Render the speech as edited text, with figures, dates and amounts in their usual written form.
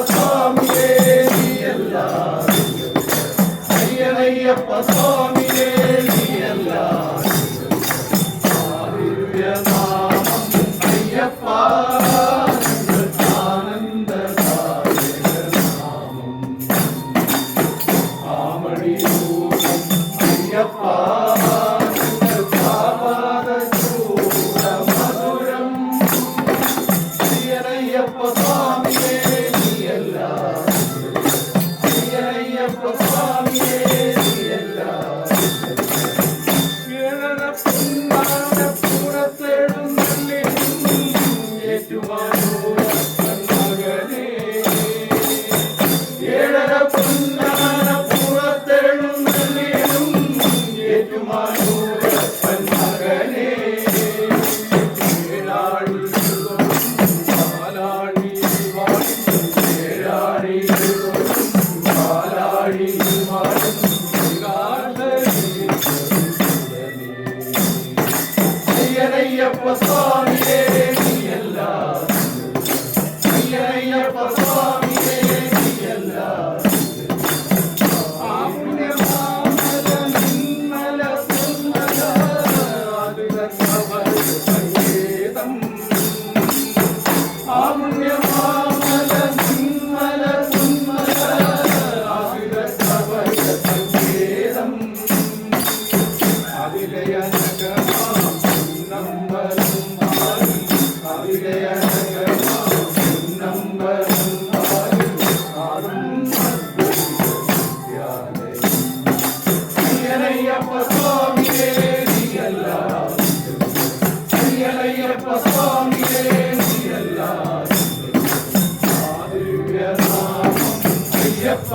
സ്വാമിയേ നീയല്ല അയ്യനയ്യപ്പ സ്വാമിയേ നീയല്ല ദിവ്യനാമം അയ്യപ്പ ആനന്ദദായകനാമം ആമടിയൂരം അയ്യപ്പ അയ്യനയ്യപ്പ സ്വാമിയേ നീയല്ല അയ്യനയ്യപ്പ സ്വാമിയേ നീയല്ല ആപുണ്യമാമല നിന്മല സുന്ദര ആദികർമ്മവ സംഗീതം ആപുണ്യമാമല നിന്മല സുന്ദര ആദികർമ്മവ സംഗീതം അയ്യനയ്യപ്പ സ്വാമിയേ നീയല്ല അയ്യനയ്യപ്പ സ്വാമിയേ നീയല്ല ദിവ്യനാമം അയ്യപ്പ